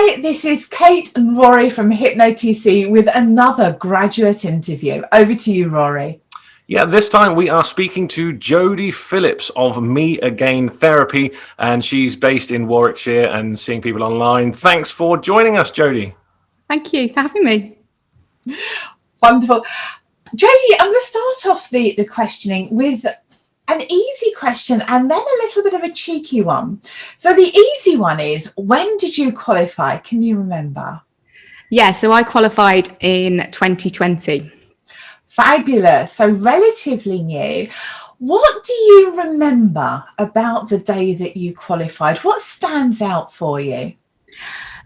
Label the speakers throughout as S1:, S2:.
S1: Hi, this is Kate and Rory from HypnoTC with another graduate interview. Over to you, Rory.
S2: Yeah, this time we are speaking to Jodie Phillips of Me Again Therapy, and she's based in Warwickshire and seeing people online. Thanks for joining us, Jodie.
S3: Thank you for having me.
S1: Wonderful. Jodie, I'm going to start off the questioning with an easy question and then a little bit of a cheeky one. So the easy one is, when did you qualify? Can you remember?
S3: Yeah, so I qualified in 2020.
S1: Fabulous. So relatively new. What do you remember about the day that you qualified? What stands out for you?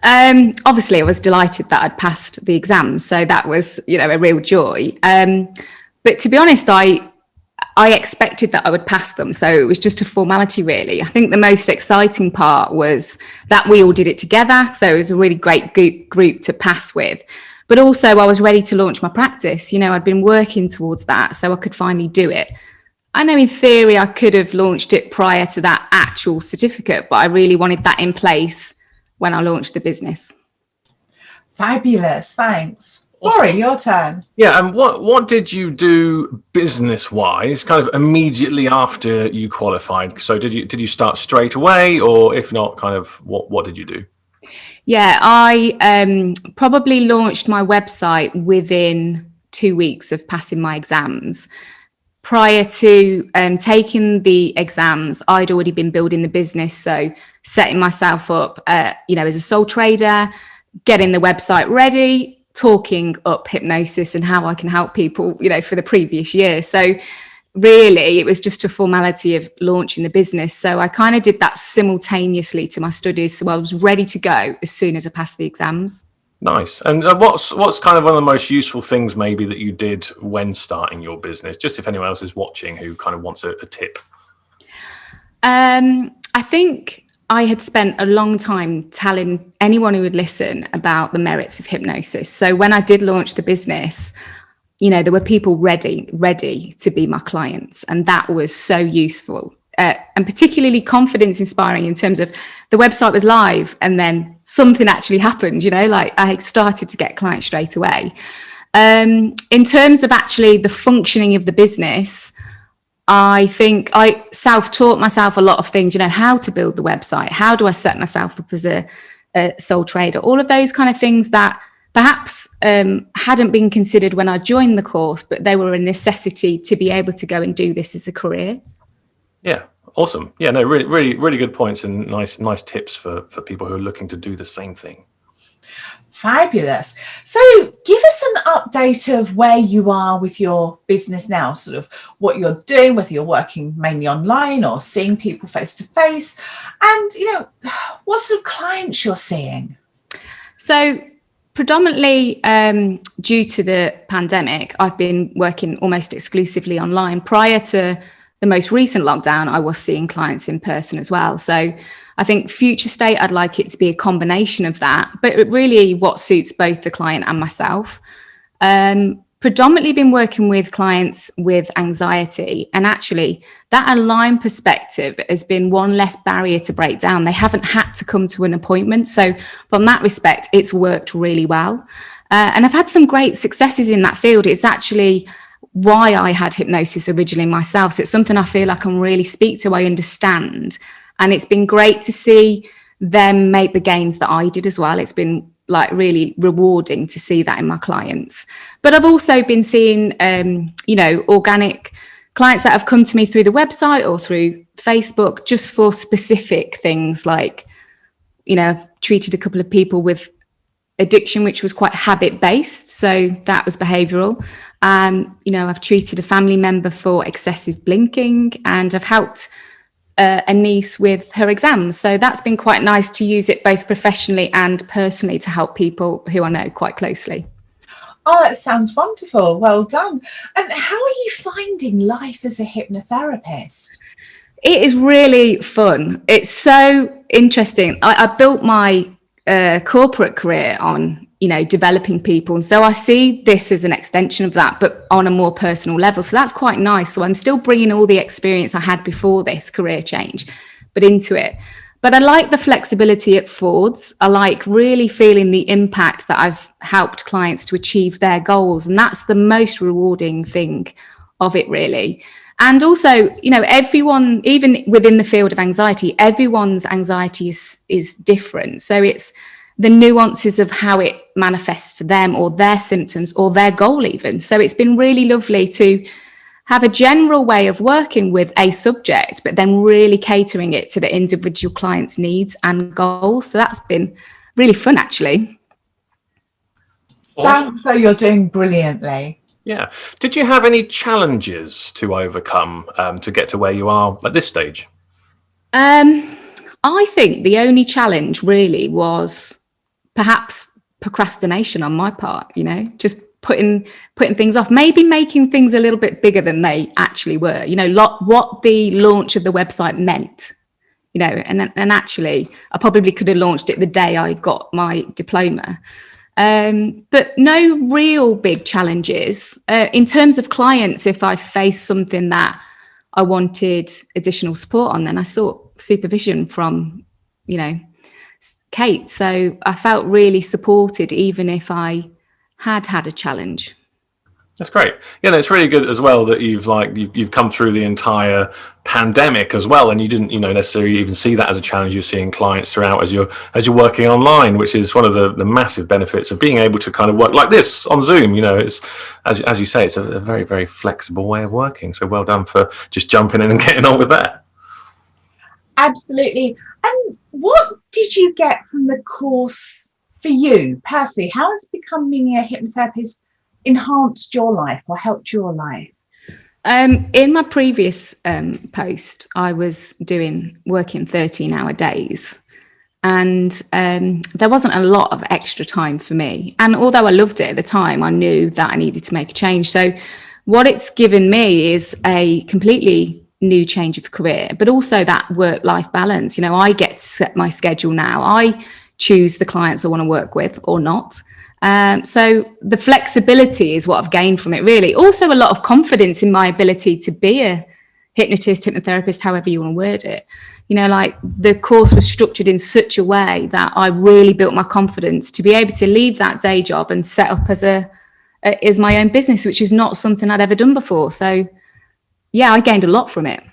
S3: Obviously, I was delighted that I'd passed the exams, so that was, a real joy. But to be honest, I expected that I would pass them, so it was just a formality, really. I think the most exciting part was that we all did it together, so it was a really great group to pass with. But also, I was ready to launch my practice. I'd been working towards that, so I could finally do it. I know in theory I could have launched it prior to that actual certificate, but I really wanted that in place when I launched the business.
S1: Fabulous, thanks. Rory, your turn.
S2: Yeah, and what did you do business-wise, kind of immediately after you qualified? So did you start straight away, or if not, kind of what did you do?
S3: Yeah, I probably launched my website within 2 weeks of passing my exams. Prior to taking the exams, I'd already been building the business, so setting myself up, as a sole trader, getting the website ready, talking up hypnosis and how I can help people, for the previous year. So really, it was just a formality of launching the business. So I kind of did that simultaneously to my studies. So I was ready to go as soon as I passed the exams. Nice.
S2: And what's kind of one of the most useful things maybe that you did when starting your business, just if anyone else is watching who kind of wants a tip?
S3: I think I had spent a long time telling anyone who would listen about the merits of hypnosis. So when I did launch the business, there were people ready to be my clients. And that was so useful and particularly confidence inspiring in terms of the website was live and then something actually happened, like I started to get clients straight away. In terms of actually the functioning of the business, I think I self-taught myself a lot of things, how to build the website, how do I set myself up as a sole trader, all of those kind of things that perhaps hadn't been considered when I joined the course, but they were a necessity to be able to go and do this as a career.
S2: Yeah, awesome. Yeah, no, really, really, really good points and nice tips for people who are looking to do the same thing.
S1: Fabulous. So give us an update of where you are with your business now, sort of what you're doing, whether you're working mainly online or seeing people face to face, and, what sort of clients you're seeing.
S3: So predominantly due to the pandemic, I've been working almost exclusively online. Prior to the most recent lockdown, I was seeing clients in person as well. So I think future state, I'd like it to be a combination of that, but really what suits both the client and myself. Predominantly been working with clients with anxiety, and actually that aligned perspective has been one less barrier to break down. They haven't had to come to an appointment. So from that respect, it's worked really well. And I've had some great successes in that field. It's actually why I had hypnosis originally myself. So it's something I feel I can really speak to, I understand. And it's been great to see them make the gains that I did as well. It's been really rewarding to see that in my clients. But I've also been seeing, organic clients that have come to me through the website or through Facebook just for specific things like, I've treated a couple of people with addiction, which was quite habit-based. So that was behavioural. I've treated a family member for excessive blinking, and I've helped a niece with her exams. So that's been quite nice to use it both professionally and personally to help people who I know quite closely.
S1: Oh, that sounds wonderful. Well done. And how are you finding life as a hypnotherapist?
S3: It is really fun. It's so interesting. I built my corporate career on, developing people. And so I see this as an extension of that, but on a more personal level. So that's quite nice. So I'm still bringing all the experience I had before this career change, but into it. But I like the flexibility it affords. I like really feeling the impact that I've helped clients to achieve their goals. And that's the most rewarding thing of it, really. And also, everyone, even within the field of anxiety, everyone's anxiety is different. So it's the nuances of how it manifests for them, or their symptoms, or their goal even. So it's been really lovely to have a general way of working with a subject, but then really catering it to the individual client's needs and goals. So that's been really fun, actually.
S1: Sounds so you're doing brilliantly.
S2: Yeah. Did you have any challenges to overcome to get to where you are at this stage?
S3: I think the only challenge really was perhaps procrastination on my part, just putting things off, maybe making things a little bit bigger than they actually were, what the launch of the website meant, and actually I probably could have launched it the day I got my diploma. But no real big challenges. In terms of clients, if I faced something that I wanted additional support on, then I sought supervision from, Kate. So I felt really supported, even if I had a challenge.
S2: That's great. Yeah, no, it's really good as well that you've come through the entire pandemic as well, and you didn't necessarily even see that as a challenge. You're seeing clients throughout as you're working online, which is one of the massive benefits of being able to kind of work like this on Zoom. It's as you say, it's a very, very flexible way of working. So well done for just jumping in and getting on with that.
S1: Absolutely. And what did you get from the course for you personally? How has becoming a hypnotherapist enhanced your life or helped your life?
S3: In my previous post, I was working 13-hour days, and there wasn't a lot of extra time for me. And although I loved it at the time, I knew that I needed to make a change. So what it's given me is a completely new change of career, but also that work-life balance. I get to set my schedule now. I choose the clients I want to work with or not. So the flexibility is what I've gained from it, really. Also a lot of confidence in my ability to be a hypnotist, hypnotherapist, however you want to word it. Like the course was structured in such a way that I really built my confidence to be able to leave that day job and set up as my own business, which is not something I'd ever done before. So yeah, I gained a lot from it.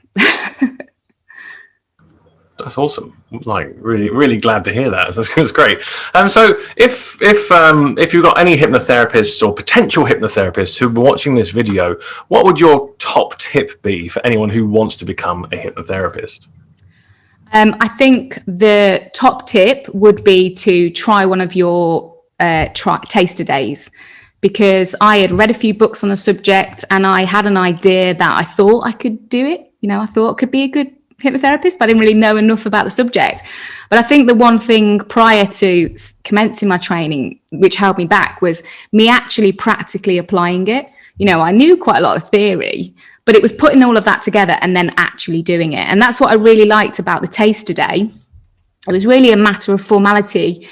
S2: That's awesome. Like really, really glad to hear that. That's great. So if you've got any hypnotherapists or potential hypnotherapists who are watching this video, what would your top tip be for anyone who wants to become a hypnotherapist?
S3: I think the top tip would be to try one of your taster days, because I had read a few books on the subject and I had an idea that I thought I could do it. I thought I could be a good hypnotherapist, but I didn't really know enough about the subject. But I think the one thing prior to commencing my training, which held me back, was me actually practically applying it. I knew quite a lot of theory, but it was putting all of that together and then actually doing it. And that's what I really liked about the taster day. It was really a matter of formality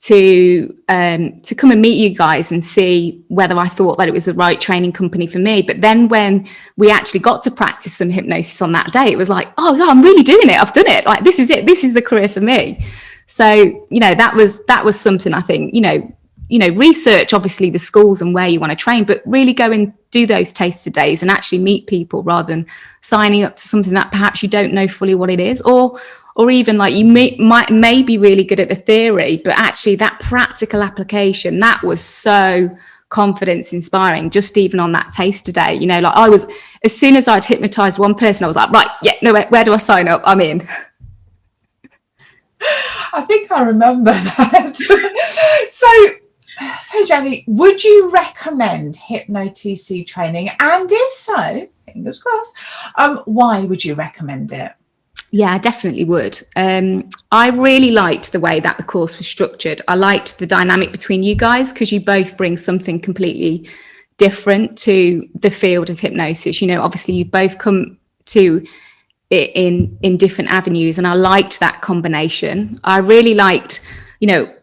S3: to come and meet you guys and see whether I thought that it was the right training company for me. But then when we actually got to practice some hypnosis on that day, it was like, oh yeah, I'm really doing it. I've done it. Like, this is it. This is the career for me. So, that was something I think, research obviously the schools and where you want to train, but really go and do those taster days and actually meet people rather than signing up to something that perhaps you don't know fully what it is, or even like you may be really good at the theory, but actually that practical application, that was so confidence inspiring, just even on that taster day. Like I was, as soon as I'd hypnotized one person, I was like, right, yeah, no, where do I sign up? I'm in.
S1: I think I remember that. So Jodie, would you recommend HypnoTC training? And if so, fingers crossed, why would you recommend it?
S3: Yeah, I definitely would. I really liked the way that the course was structured. I liked the dynamic between you guys, because you both bring something completely different to the field of hypnosis. Obviously you both come to it in different avenues, and I liked that combination. I really liked,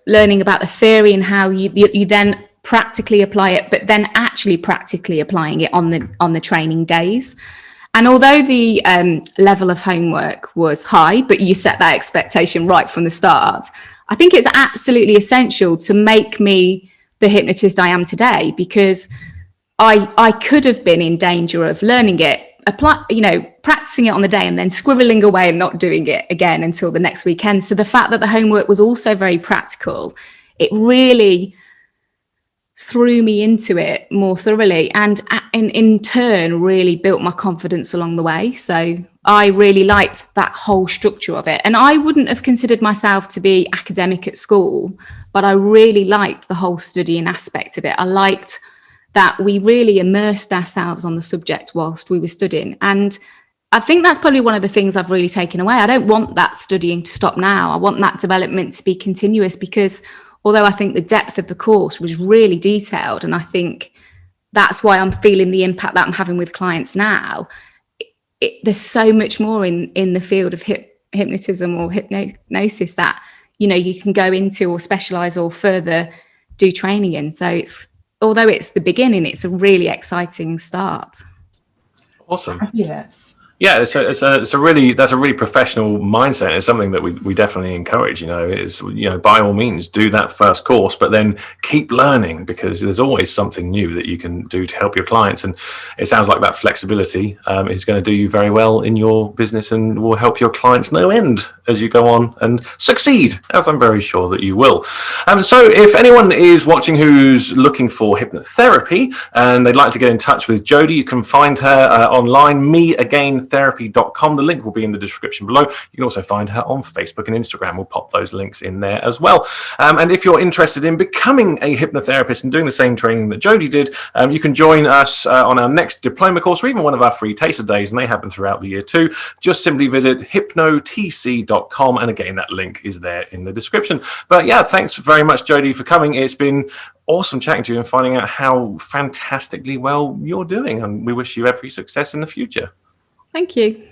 S3: learning about the theory and how you then practically apply it, but then actually practically applying it on the training days. And although the level of homework was high, but you set that expectation right from the start, I think it's absolutely essential to make me the hypnotist I am today, because I could have been in danger of learning it, practicing it on the day and then scribbling away and not doing it again until the next weekend. So the fact that the homework was also very practical, it really threw me into it more thoroughly, and in turn really built my confidence along the way. So I really liked that whole structure of it. And I wouldn't have considered myself to be academic at school, but I really liked the whole studying aspect of it. I liked that we really immersed ourselves on the subject whilst we were studying. And I think that's probably one of the things I've really taken away. I don't want that studying to stop now. I want that development to be continuous, because although I think the depth of the course was really detailed, and I think that's why I'm feeling the impact that I'm having with clients now, there's so much more in the field of hypnotism or hypnosis that, you can go into or specialize or further do training in. So although it's the beginning, it's a really exciting start.
S2: Awesome.
S1: Yes.
S2: Yeah, that's a really professional mindset. It's something that we definitely encourage. Is by all means do that first course, but then keep learning, because there's always something new that you can do to help your clients. And it sounds like that flexibility is going to do you very well in your business, and will help your clients no end as you go on and succeed, as I'm very sure that you will. So if anyone is watching who's looking for hypnotherapy and they'd like to get in touch with Jodie, you can find her online, meagaintherapy.com. The link will be in the description below. You can also find her on Facebook and Instagram. We'll pop those links in there as well. And if you're interested in becoming a hypnotherapist and doing the same training that Jodie did, you can join us on our next diploma course, or even one of our free taster days, and they happen throughout the year too. Just simply visit hypnotc.com, and again, that link is there in the description. But yeah, thanks very much, Jodie, for coming. It's been awesome chatting to you and finding out how fantastically well you're doing, and we wish you every success in the future.
S3: Thank you.